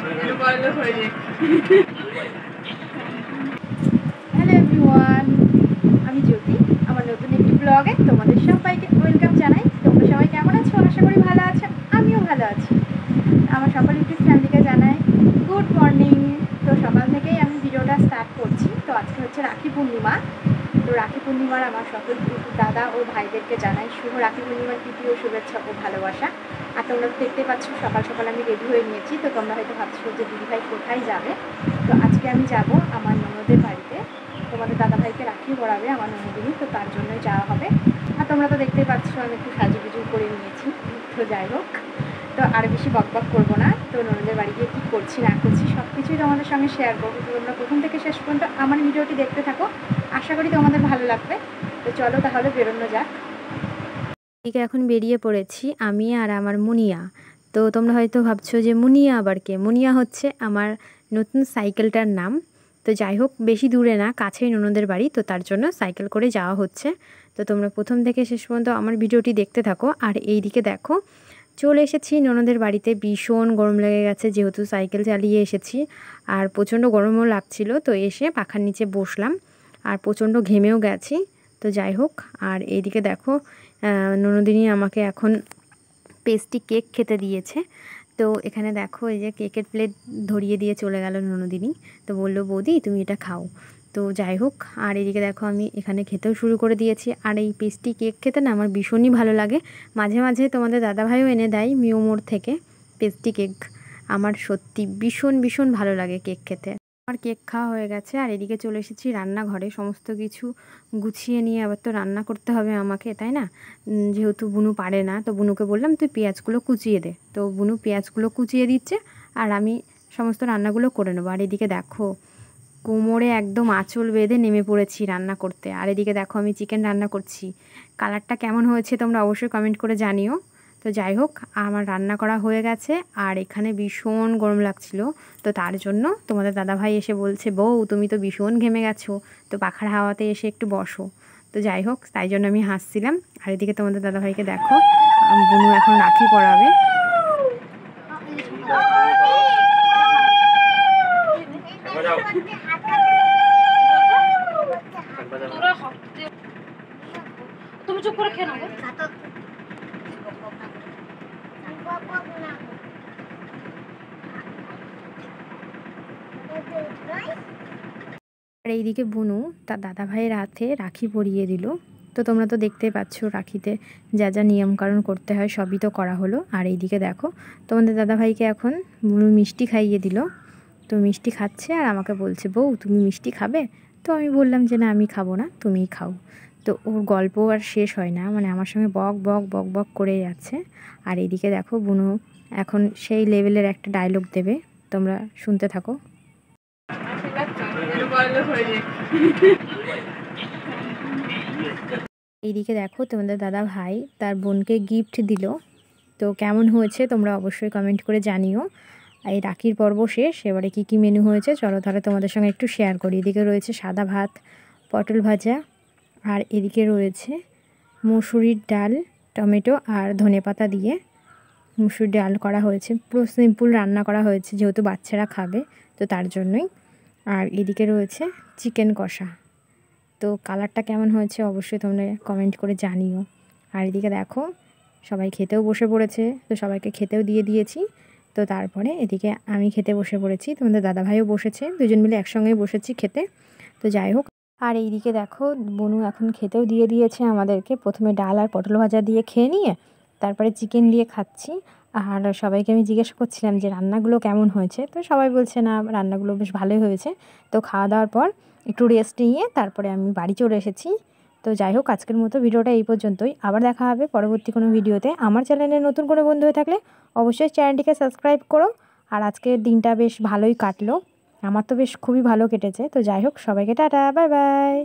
Hello everyone, আমি জ্যোতি। আমার নতুন একটি ব্লগে তোমাদের সবাইকে ওয়েলকাম জানাই। তোমরা সবাই কেমন আছো? আশা করি ভালো আছো, আমিও ভালো আছি। আমার সকল ইউটিউব ফ্যামিলিকে জানাই গুড মর্নিং। তো সকাল থেকেই আমি ভিডিওটা স্টার্ট করছি। তো আজকে হচ্ছে রাখি পূর্ণিমা। তো রাখি পূর্ণিমার আমার সকল দাদা ও ভাইদেরকে জানাই শুভ রাখি পূর্ণিমার প্রীতি ও শুভেচ্ছা ও ভালোবাসা। আর তোমরা দেখতে পাচ্ছ সকাল সকাল আমি রেডি হয়ে নিয়েছি। তো তোমরা হয়তো ভাবছো যে দিদিভাই কোথায় যাবে। তো আজকে আমি যাব আমার ননদের বাড়িতে। তোমাদের দাদাভাইকে রাখি পরাবে আমার ননদিনী, তো তার জন্যই যাওয়া হবে। আর তোমরা তো দেখতেই পাচ্ছ আমি একটু সাজুগুজু করে নিয়েছি। তো যাই হোক, তো আর বেশি বকবক করবো না। তো ননদের বাড়ি গিয়ে কী করছি না করছি সব কিছুই তোমাদের সঙ্গে শেয়ার করবো। তো তোমরা প্রথম থেকে শেষ পর্যন্ত আমার ভিডিওটি দেখতে থাকো, আশা করি তোমাদের ভালো লাগবে। তো চলো তাহলে বেরোনো যাক। এদিকে এখন বেরিয়ে পড়েছি আমি আর আমার মুনিয়া। তো তোমরা হয়তো ভাবছো যে মুনিয়া আবার কে? মুনিয়া হচ্ছে আমার নতুন সাইকেলটার নাম। তো যাই হোক, বেশি দূরে না, কাছেই ননদের বাড়ি, তো তার জন্য সাইকেল করে যাওয়া হচ্ছে। তো তোমরা প্রথম থেকে শেষ পর্যন্ত আমার ভিডিওটি দেখতে থাকো। আর এই দিকে দেখো, চলে এসেছি ননদের বাড়িতে। ভীষণ গরম লেগে গেছে যেহেতু সাইকেল চালিয়ে এসেছি, আর প্রচণ্ড গরমও লাগছিল। তো এসে পাখার নিচে বসলাম আর প্রচণ্ড ঘেমেও গেছি। তো যাই হোক, আর এইদিকে দেখো ননদিনী আমাকে এখন পেস্ট্রি কেক খেতে দিয়েছে। তো এখানে দেখো এই যে কেকের প্লেট ধরিয়ে দিয়ে চলে গেল ননদিনী। তো বললো বৌদি তুমি এটা খাও। তো যাই হোক, আর এদিকে দেখো আমি এখানে খেতেও শুরু করে দিয়েছি। আর এই পেস্ট্রি কেক খেতে না আমার ভীষণই ভালো লাগে। মাঝে মাঝে তোমাদের দাদাভাইও এনে দেয় মিওমোর থেকে পেস্ট্রি কেক। আমার সত্যি ভীষণ ভীষণ ভালো লাগে কেক খেতে। আমার কেক খাওয়া হয়ে গেছে আর এদিকে চলে এসেছি রান্নাঘরে সমস্ত কিছু গুছিয়ে নিয়ে। আবার তো রান্না করতে হবে আমাকে, তাই না? যেহেতু বুনু পারে না, তো বুনুকে বললাম তুই পেঁয়াজগুলো কুচিয়ে দে। তো বুনু পেঁয়াজগুলো কুচিয়ে দিচ্ছে আর আমি সমস্ত রান্নাগুলো করে নেবো। আর এদিকে দেখো কোমরে একদম আঁচল বেঁধে নেমে পড়েছি রান্না করতে। আর এদিকে দেখো আমি চিকেন রান্না করছি। কালারটা কেমন হয়েছে তোমরা অবশ্যই কমেন্ট করে জানিও। তো যাই হোক, আমার রান্না করা হয়ে গেছে আর এখানে ভীষণ গরম লাগছিল। তো তার জন্য তোমাদের দাদাভাই এসে বলছে বউ তুমি তো ভীষণ ঘেমে গেছো, তো পাখার হাওয়াতে এসে একটু বসো। তো যাই হোক, তাই জন্য আমি হাসছিলাম। আর এদিকে তোমাদের দাদাভাইকে দেখো বুনু এখন রাখি পরাবে। তুমি চুপ করে খেয়ে নাও। আর এইদিকে বুনু তার দাদাভাইয়ের হাতে রাখি পরিয়ে দিল। তো তোমরা তো দেখতেই পাচ্ছ রাখিতে যা যা নিয়মকানুন করতে হয় সবই তো করা হলো। আর এইদিকে দেখো তোমাদের দাদাভাইকে এখন বুনু মিষ্টি খাইয়ে দিল। তো মিষ্টি খাচ্ছে আর আমাকে বলছে বউ তুমি মিষ্টি খাবে? তো আমি বললাম যে না আমি খাবো না, তুমিই খাও। তো ওর গল্প আর শেষ হয় না, মানে আমার সঙ্গে বক বক বক বক করে যাচ্ছে। আর এইদিকে দেখো বুনু এখন সেই লেভেলের একটা ডায়লগ দেবে, তোমরা শুনতে থাকো। এইদিকে দেখো তোমাদের দাদা ভাই তার বোনকে গিফট দিল। তো কেমন হয়েছে তোমরা অবশ্যই কমেন্ট করে জানিও। এই রাখির পর্ব শেষ, এবারে কি কি মেনু হয়েছে চলো তাহলে তোমাদের সঙ্গে একটু শেয়ার করি। এদিকে রয়েছে সাদা ভাত, পটল ভাজা, আর এদিকে রয়েছে মুসুরির ডাল, টমেটো আর ধনেপাতা দিয়ে মুসুরির ডাল করা হয়েছে। পুরো সিম্পল রান্না করা হয়েছে যেহেতু বাচ্চারা খাবে, তো তার জন্যই। আর এদিকে রয়েছে চিকেন কষা। তো কালারটা কেমন হয়েছে অবশ্যই তোমরা কমেন্ট করে জানিও। আর এদিকে দেখো সবাই খেতেও বসে পড়েছে, তো সবাইকে খেতেও দিয়ে দিয়েছি। তো তারপরে এদিকে আমি খেতে বসে পড়েছি, তোমাদের দাদাভাইও বসেছে, দুজন মিলে একসঙ্গেই বসেছি খেতে। তো যাই হোক, আর এইদিকে দেখো বনু এখন খেতেও দিয়ে দিয়েছে আমাদেরকে। প্রথমে ডাল আর পটল ভাজা দিয়ে খেয়ে নিয়ে তারপরে চিকেন দিয়ে খাচ্ছি। আর সবাইকে আমি জিজ্ঞেস করছিলাম যে রান্নাগুলো কেমন হয়েছে, তো সবাই বলছে না রান্নাগুলো বেশ ভালোই হয়েছে। তো খাওয়া দাওয়ার পর একটু রেস্ট নিয়ে তারপরে আমি বাড়ি চলে এসেছি। তো যাই হোক, আজকের মতো ভিডিওটা এই পর্যন্তই। আবার দেখা হবে পরবর্তী কোনো ভিডিওতে। আমার চ্যানেলে নতুন কোনো বন্ধু হয়ে থাকলে অবশ্যই চ্যানেলটিকে সাবস্ক্রাইব করো। আর আজকের দিনটা বেশ ভালোই কাটলো, আমার তো বেশ খুবই ভালো কেটেছে। তো যাই হোক, সবাইকে টাটা, বাই বাই।